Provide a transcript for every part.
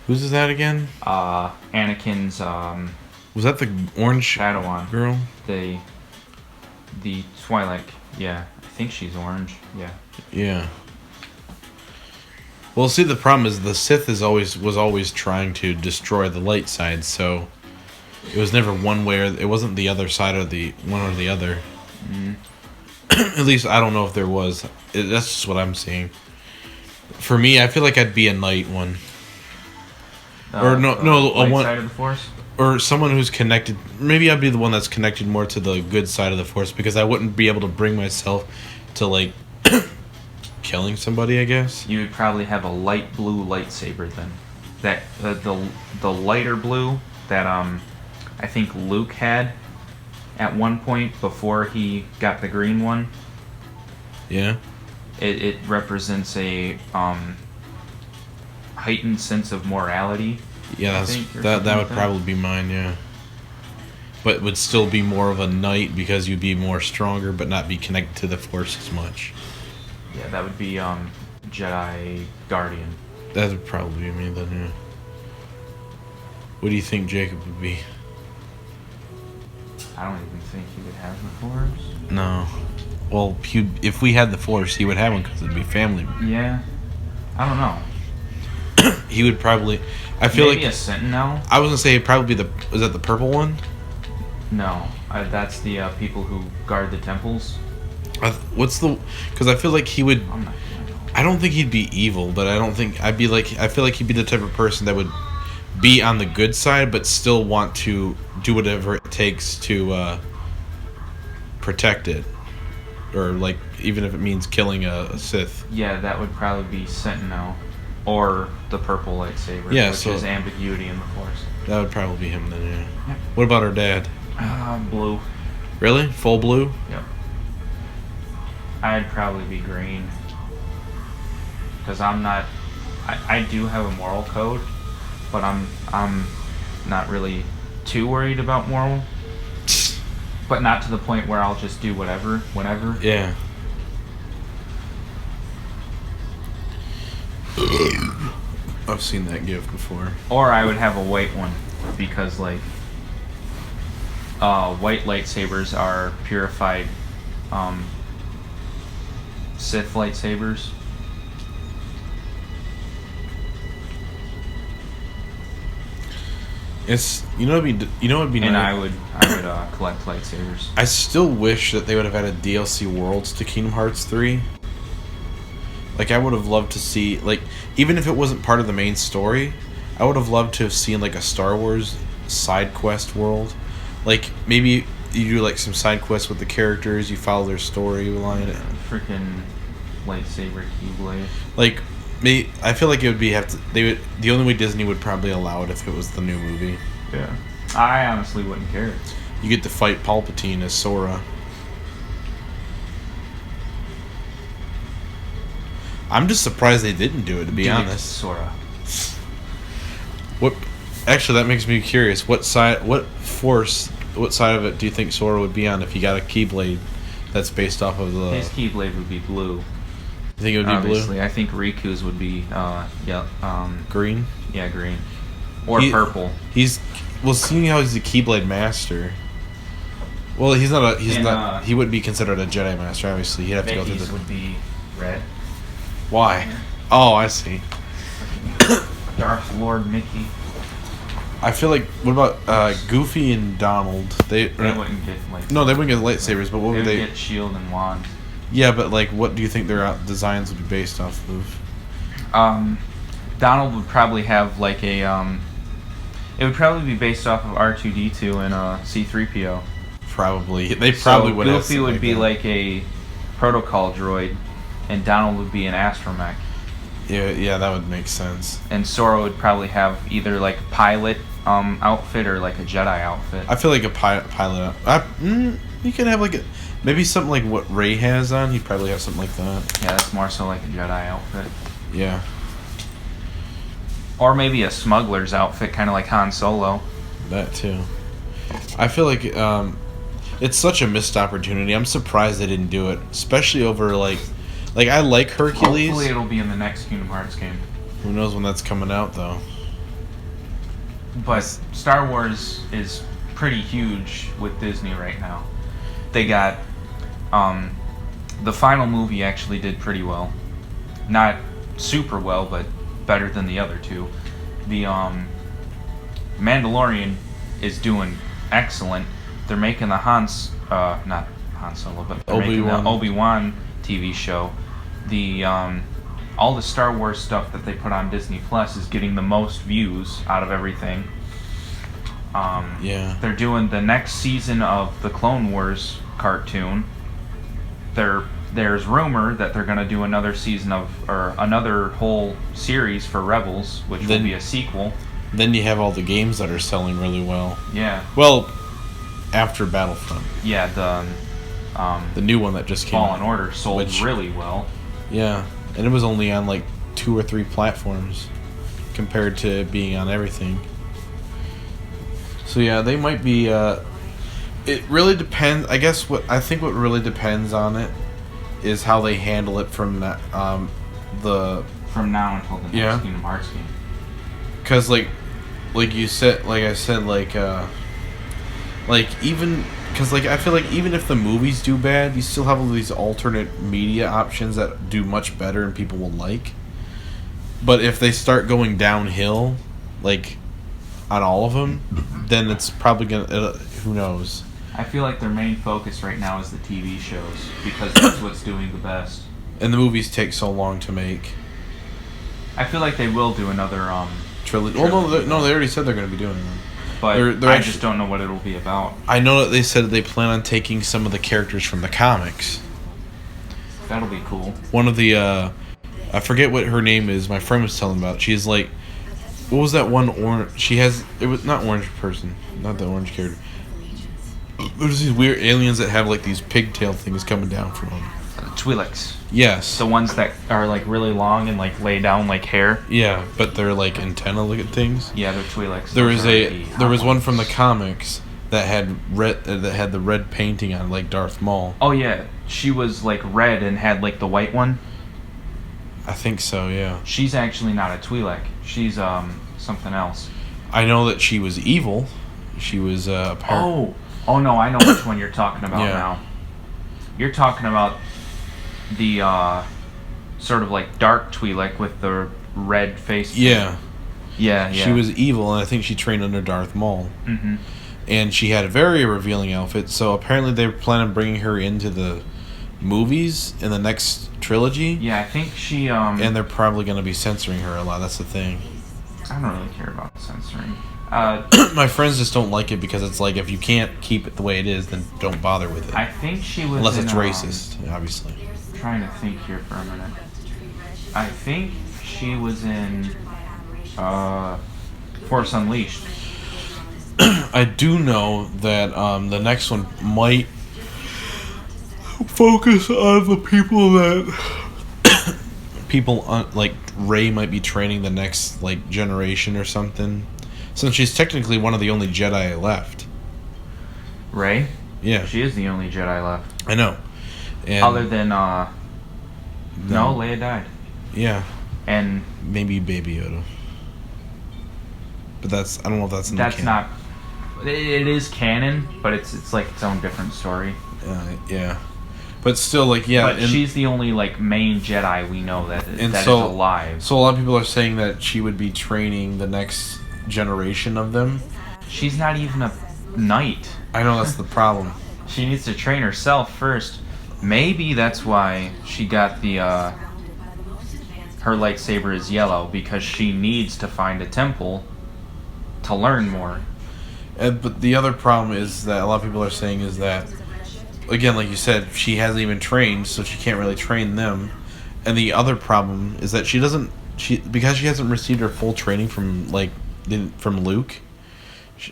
Who's that again? Anakin's Was that the orange Padawan. girl? The Twilight. Yeah, I think she's orange. Yeah. Yeah. Well, see, the problem is the Sith was always trying to destroy the light side, so it was never one way, or it wasn't the other side of the one or the other. Mm. At least I don't know if there was. That's just what I'm seeing. For me, I feel like I'd be a knight one, or no, a light one, side of the Force. or someone who's connected. Maybe I'd be the one that's connected more to the good side of the Force because I wouldn't be able to bring myself to like killing somebody. I guess. You would probably have a light blue lightsaber then. That the lighter blue that I think Luke had at one point before he got the green one. Yeah. It represents a heightened sense of morality. Yeah, that would probably be mine. Yeah. But would still be more of a knight because you'd be more stronger, but not be connected to the Force as much. Yeah, that would be Jedi Guardian. That would probably be me then. Yeah. What do you think Jacob would be? I don't even think he would have the Force. No. Well, if we had the Force, he would have one because it'd be family. Yeah. I don't know. He would probably. I feel Maybe like a Sentinel. I was gonna say it'd probably be the. Is that the purple one? No, that's the people who guard the temples. What's the? Because I feel like he would. I'm not. I don't think he'd be evil, but I don't think I'd be like. I feel like he'd be the type of person that would be on the good side, but still want to do whatever it takes to protect it, or like even if it means killing a Sith. Yeah, that would probably be Sentinel, or the purple lightsaber. Yeah, which is ambiguity in the Force. That would probably be him then. Yeah. Yep. What about her dad? Blue. Really? Full blue? Yep. I'd probably be green. Because I'm not. I do have a moral code, but I'm not really too worried about moral. But not to the point where I'll just do whatever, whenever. Yeah. I've seen that gift before. Or I would have a white one, because like white lightsabers are purified Sith lightsabers. It's it'd be And nice. I would collect lightsabers. I still wish that they would have added DLC worlds to Kingdom Hearts 3. Like I would have loved to see even if it wasn't part of the main story, I would have loved to have seen like a Star Wars side quest world. Like maybe you do like some side quests with the characters, you follow their storyline. Freaking lightsaber keyblade. Like me, I feel like it would be the only way Disney would probably allow it if it was the new movie. Yeah. I honestly wouldn't care. You get to fight Palpatine as Sora. I'm just surprised they didn't do it, to be honest. Sora. What? Actually, that makes me curious. What side of it do you think Sora would be on if he got a Keyblade that's based off of the? His Keyblade would be blue. You think it would be Obviously, blue? I think Riku's would be Green. Yeah, green. Or purple. Seeing how he's the Keyblade master. Well, he's not. He wouldn't be considered a Jedi master. Obviously, he'd have to go through Mickey's the. would be red. Why? Oh, I see. Darth Lord Mickey. I feel like what about Goofy and Donald? They wouldn't get lightsabers. No, they wouldn't get lightsabers, but what they would they? Get shield and wand. Yeah, but like, what do you think their designs would be based off of? Donald would probably have like a It would probably be based off of R2D2 and C3PO. Probably they probably would. Goofy would be like a protocol droid, and Donald would be an astromech. Yeah, that would make sense. And Sora would probably have either like a pilot outfit or like a Jedi outfit. I feel like a pilot. You could have like maybe something like what Rey has on. He'd probably have something like that. Yeah, that's more so like a Jedi outfit. Yeah. Or maybe a smuggler's outfit, kind of like Han Solo. That too. I feel like it's such a missed opportunity. I'm surprised they didn't do it, especially over like I like Hercules. Hopefully it'll be in the next Kingdom Hearts game. Who knows when that's coming out though? But Star Wars is pretty huge with Disney right now. They got the final movie actually did pretty well. Not super well, but better than the other two. The Mandalorian is doing excellent. They're making the not Han Solo, but they're making the Obi-Wan TV show. The all the Star Wars stuff that they put on Disney Plus is getting the most views out of everything. Yeah. They're doing the next season of the Clone Wars cartoon. There's rumor that they're going to do another season or another whole series for Rebels, which will be a sequel. Then you have all the games that are selling really well. Yeah. Well, after Battlefront. Yeah, the new one that just came out. Fallen Order sold really well. Yeah, and it was only on like 2 or 3 platforms compared to being on everything. So yeah, they might be. It really depends. I guess what really depends on it is how they handle it from that from now until the next Kingdom Hearts game. Because like I said, even because I feel like even if the movies do bad, you still have all these alternate media options that do much better and people will like. But if they start going downhill, like on all of them, then it's probably gonna. Who knows? I feel like their main focus right now is the TV shows because that's what's doing the best. And the movies take so long to make. I feel like they will do another trilogy. Well, no, they already said they're going to be doing one. But I just don't know what it'll be about. I know that they said they plan on taking some of the characters from the comics. That'll be cool. One of the, I forget what her name is. My friend was telling about. She's like, what was that one orange? She has. It was not orange person, not the orange character. There's these weird aliens that have like these pigtail things coming down from them. Twi'leks. Yes. The ones that are like really long and like lay down like hair. Yeah, but they're like antenna-looking things. Yeah, they're Twi'leks. There was one from the comics that had the red painting on, like Darth Maul. Oh yeah, she was like red and had like the white one. I think so. Yeah. She's actually not a Twi'lek. She's something else. I know that she was evil. She was Oh no, I know which one you're talking about now. You're talking about the sort of like dark Twi'lek with the red face. Yeah. Yeah. She was evil, and I think she trained under Darth Maul. Mm-hmm. And she had a very revealing outfit, so apparently they plan on bringing her into the movies in the next trilogy. Yeah, I think she... and they're probably going to be censoring her a lot, that's the thing. I don't really care about censoring. My friends just don't like it because it's like, if you can't keep it the way it is, then don't bother with it. I think she was unless it's racist, obviously. I'm trying to think here for a minute. I think she was in Force Unleashed. I do know that the next one might focus on the people that like Rey might be training the next like generation or something, since she's technically one of the only Jedi left. Rey? Yeah, she is the only Jedi left. I know. And other than no, Leia died. Yeah, and maybe Baby Yoda. But I don't know if that's in the canon. Not. It is canon, but it's like its own different story. Yeah. But still, like, yeah. But she's the only, like, main Jedi we know that is alive. So a lot of people are saying that she would be training the next generation of them. She's not even a knight. I know, that's the problem. She needs to train herself first. Maybe that's why she got the, her lightsaber is yellow, because she needs to find a temple to learn more. But the other problem is that a lot of people are saying is that, again, like you said, she hasn't even trained, so she can't really train them. And the other problem is that because she hasn't received her full training from Luke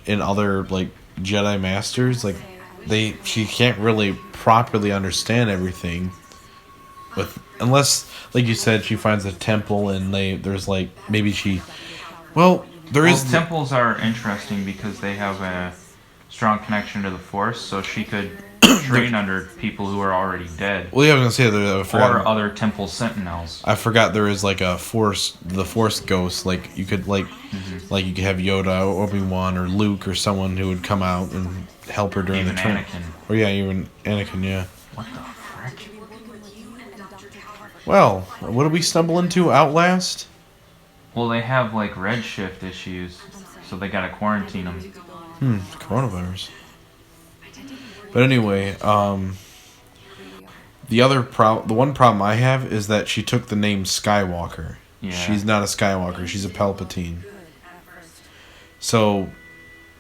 and other like Jedi Masters, like she can't really properly understand everything. Unless, like you said, she finds a temple and there's like maybe she, temples are interesting because they have a strong connection to the Force, so she could train under people who are already dead. Well, yeah, I was gonna say or other temple sentinels. I forgot there is like the Force ghost. Like you could like you could have Yoda, Obi-Wan, or Luke, or someone who would come out and help her during Even the trip. Anakin. Or yeah, even Anakin. Yeah. What the frick? Well, what did we stumble into? Outlast? Well, they have like redshift issues, so they gotta quarantine them. Coronavirus. But anyway, the one problem I have is that she took the name Skywalker. Yeah. She's not a Skywalker. She's a Palpatine. So,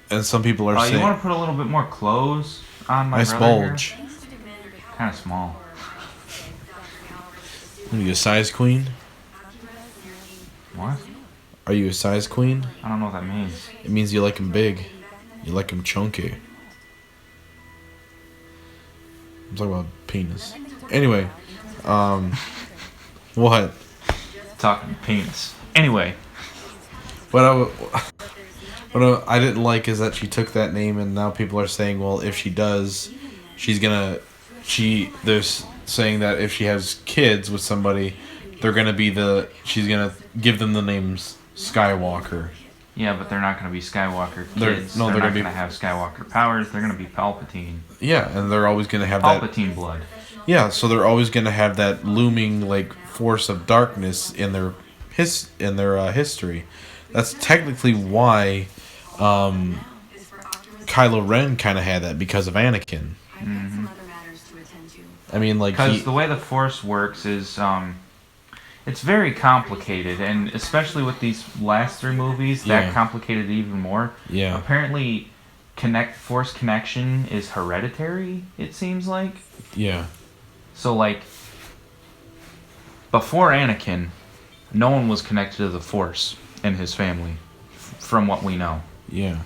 and some people are saying, you want to put a little bit more clothes on my nice brother bulge. Kind of small. Are you a size queen? What? Are you a size queen? I don't know what that means. It means you like them big. You like them chunky. I'm talking about penis. Anyway, what? Talking penis. Anyway. What I didn't like is that she took that name, and now people are saying, well, if she does, they're saying that if she has kids with somebody, she's gonna give them the names Skywalker. Yeah, but they're not going to be Skywalker They're kids. not going to have Skywalker powers. They're going to be Palpatine. Yeah, and they're always gonna have Palpatine blood. Yeah, so they're always gonna have that looming like force of darkness in their history. That's technically why Kylo Ren kind of had that because of Anakin. Mm-hmm. I mean, like because the way the Force works is it's very complicated, and especially with these last 3 movies, that complicated it even more. Yeah. Apparently, Force connection is hereditary. It seems like. Yeah. So like, before Anakin, no one was connected to the Force in his family, from what we know. Yeah.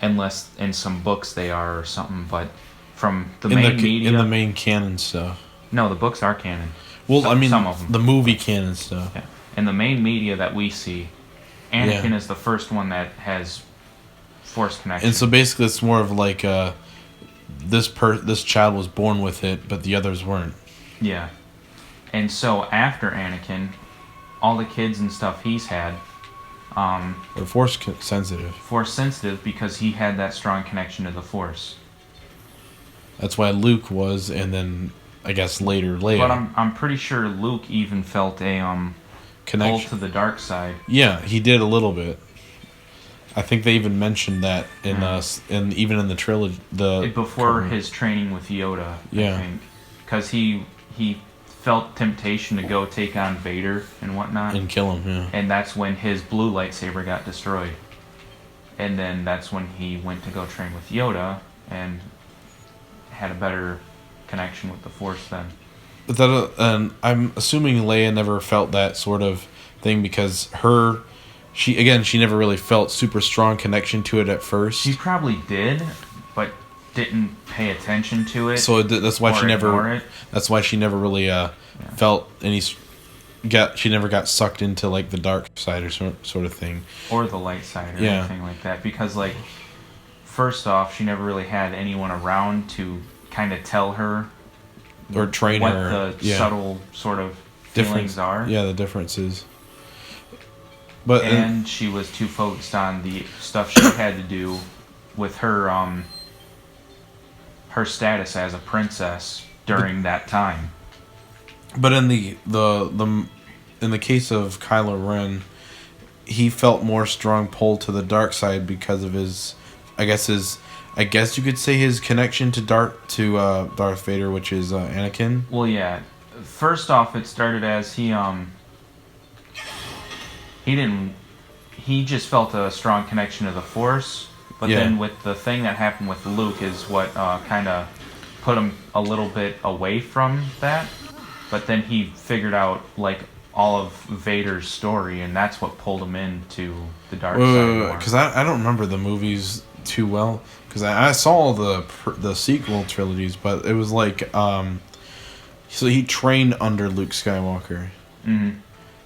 Unless in some books they are or something, but from the main media... In the main canon stuff. No, the books are canon. Well, I mean, some of them. The movie canon stuff. Yeah. In the main media that we see, Anakin is the first one that has Force connection. And so basically it's more of like this child was born with it, but the others weren't. Yeah. And so after Anakin, all the kids and stuff he's had... They're Force sensitive. Force sensitive because he had that strong connection to the Force. That's why Luke was, and then I guess later. But I'm pretty sure Luke even felt a connection pull to the dark side. Yeah, he did a little bit. I think they even mentioned that in even in the trilogy, before his training with Yoda. Yeah. I think because he felt temptation to go take on Vader and whatnot. And kill him, yeah. And that's when his blue lightsaber got destroyed. And then that's when he went to go train with Yoda and had a better connection with the Force then. But and I'm assuming Leia never felt that sort of thing because she never really felt super strong connection to it at first. She probably did, but didn't pay attention to it. So that's why she never. That's why she never really felt any. She never got sucked into like the dark side or sort of thing, or the light side or anything like that. Because like, first off, she never really had anyone around to kind of tell her or train what her the subtle sort of feelings are. Yeah, the differences. And she was too focused on the stuff she had to do with her her status as a princess during that time. But in the case of Kylo Ren, he felt more strong pull to the dark side because of his I guess you could say his connection to Darth Vader, which is Anakin. Well, yeah. First off, it started as he just felt a strong connection to the Force. But then with the thing that happened with Luke is what kind of put him a little bit away from that. But then he figured out like all of Vader's story, and that's what pulled him into the dark side. Because I don't remember the movies too well. Because I saw the sequel trilogies, but it was like so he trained under Luke Skywalker. Mm-hmm.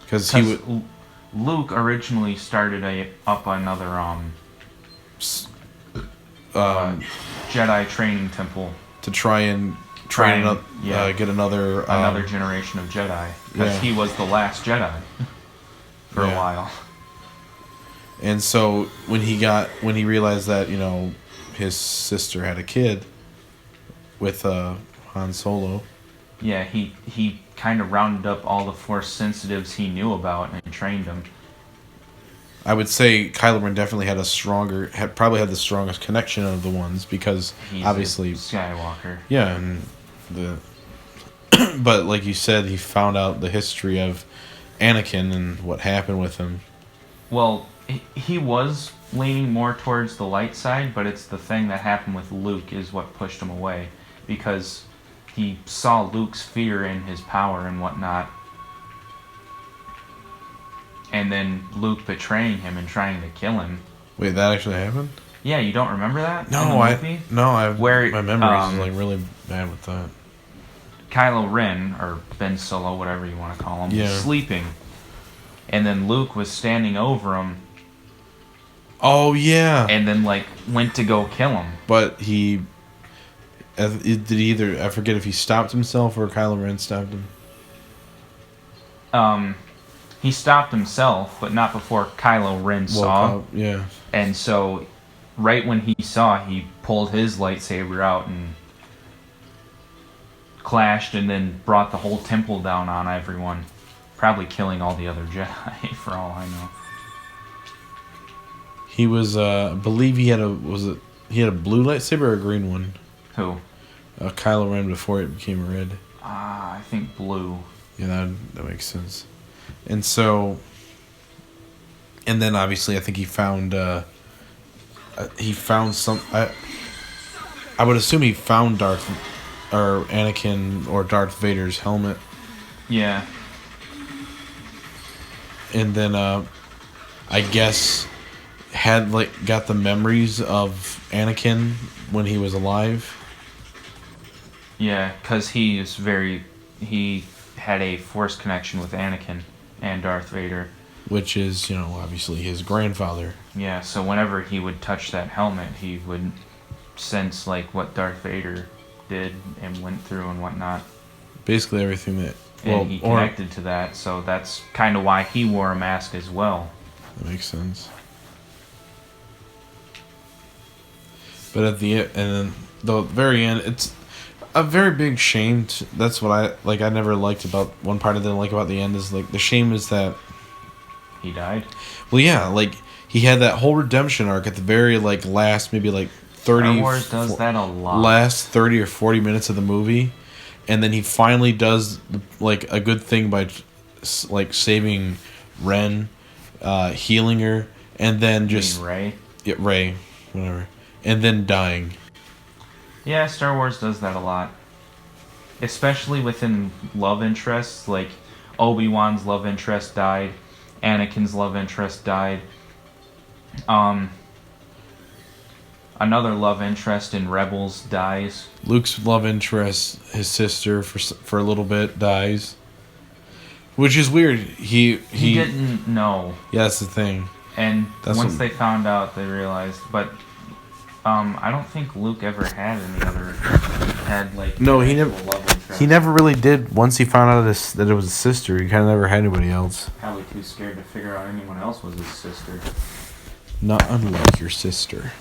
Because Luke originally started up another Jedi training temple to try and get another generation of Jedi, because Yeah. he was the last Jedi for a Yeah. while. And so when he realized that, you know, his sister had a kid with Han Solo. Yeah, he kind of rounded up all the Force sensitives he knew about and trained them. I would say Kylo Ren definitely probably had the strongest connection of the ones, because He's obviously a Skywalker. yeah, and but like you said, he found out the history of Anakin and what happened with him. Well, he was leaning more towards the light side, but it's the thing that happened with Luke is what pushed him away, because he saw Luke's fear in his power and whatnot, and then Luke betraying him and trying to kill him. Wait, that actually happened? Yeah, you don't remember that? No, in the movie? my memories is like really bad with that. Kylo Ren, or Ben Solo, whatever you want to call him, was sleeping, and then Luke was standing over him. Oh yeah. And then like went to go kill him. But he did either. I forget if he stopped himself or Kylo Ren stopped him. He stopped himself, but not before Kylo Ren saw. Yeah. And so, right when he saw, he pulled his lightsaber out and clashed, and then brought the whole temple down on everyone, probably killing all the other Jedi, for all I know. He was, I believe he had a blue lightsaber or a green one? Who? Kylo Ren before it became red. I think blue. Yeah, that makes sense. And so, and then obviously I think he found some. I would assume he found Anakin or Darth Vader's helmet. Yeah. And then I guess had got the memories of Anakin when he was alive. Yeah, because he had a Force connection with Anakin and Darth Vader. Which is, you know, obviously his grandfather. Yeah, so whenever he would touch that helmet, he would sense, like, what Darth Vader did and went through and whatnot. Basically everything that... And he connected to that, so that's kind of why he wore a mask as well. That makes sense. But at the very end, it's a very big shame. That's what I never liked about one part I didn't like about the end is like the shame is that he died. Well, yeah, like he had that whole redemption arc at the very last maybe 30. Star Wars does that a lot. Last 30 or 40 minutes of the movie, and then he finally does a good thing by saving Ren, healing her, and then just Rey. Yeah, Rey, whatever, and then dying. Yeah, Star Wars does that a lot. Especially within love interests, like Obi-Wan's love interest died, Anakin's love interest died. Another love interest in Rebels dies. Luke's love interest, his sister, for a little bit dies. Which is weird. He didn't know. Yeah, that's the thing. And once they found out, they realized. But I don't think Luke ever had any other no, he never love interest. He never really did. Once he found out that it was his sister, he kind of never had anybody else. Probably too scared to figure out anyone else was his sister. Not unlike your sister.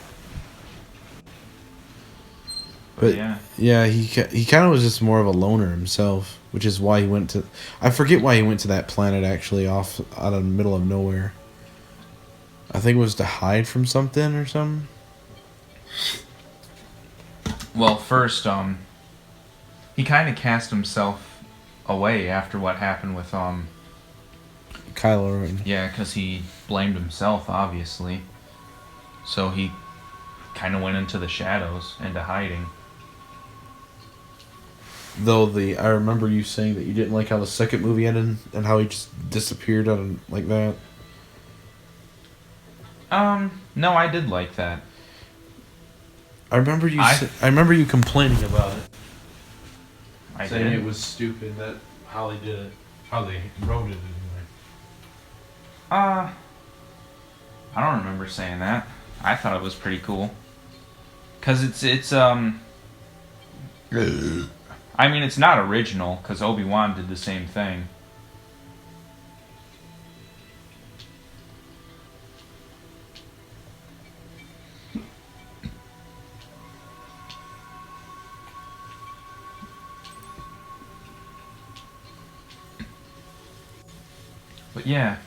But yeah, he kind of was just more of a loner himself, which is why he went to... I forget why he went to that planet, actually, off out of the middle of nowhere. I think it was to hide from something or something. Well, first, he kind of cast himself away after what happened with, Kylo Ren. Yeah, because he blamed himself, obviously. So he kind of went into the shadows, into hiding. Though I remember you saying that you didn't like how the second movie ended and how he just disappeared like that. No, I did like that. I remember you complaining about it. Saying it was stupid that how they did it, how they wrote it anyway. I don't remember saying that. I thought it was pretty cool. 'Cause it's I mean, it's not original because Obi-Wan did the same thing. But yeah,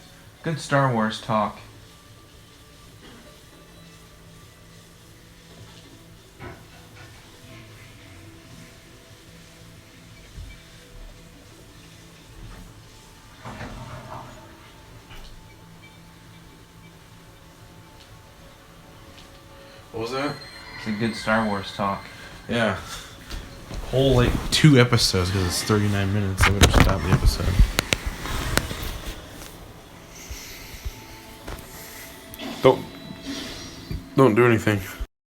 good Star Wars talk. What was that? It's a good Star Wars talk. Yeah. Whole, like, 2 episodes because it's 39 minutes. I would have stopped the episode. Don't do anything.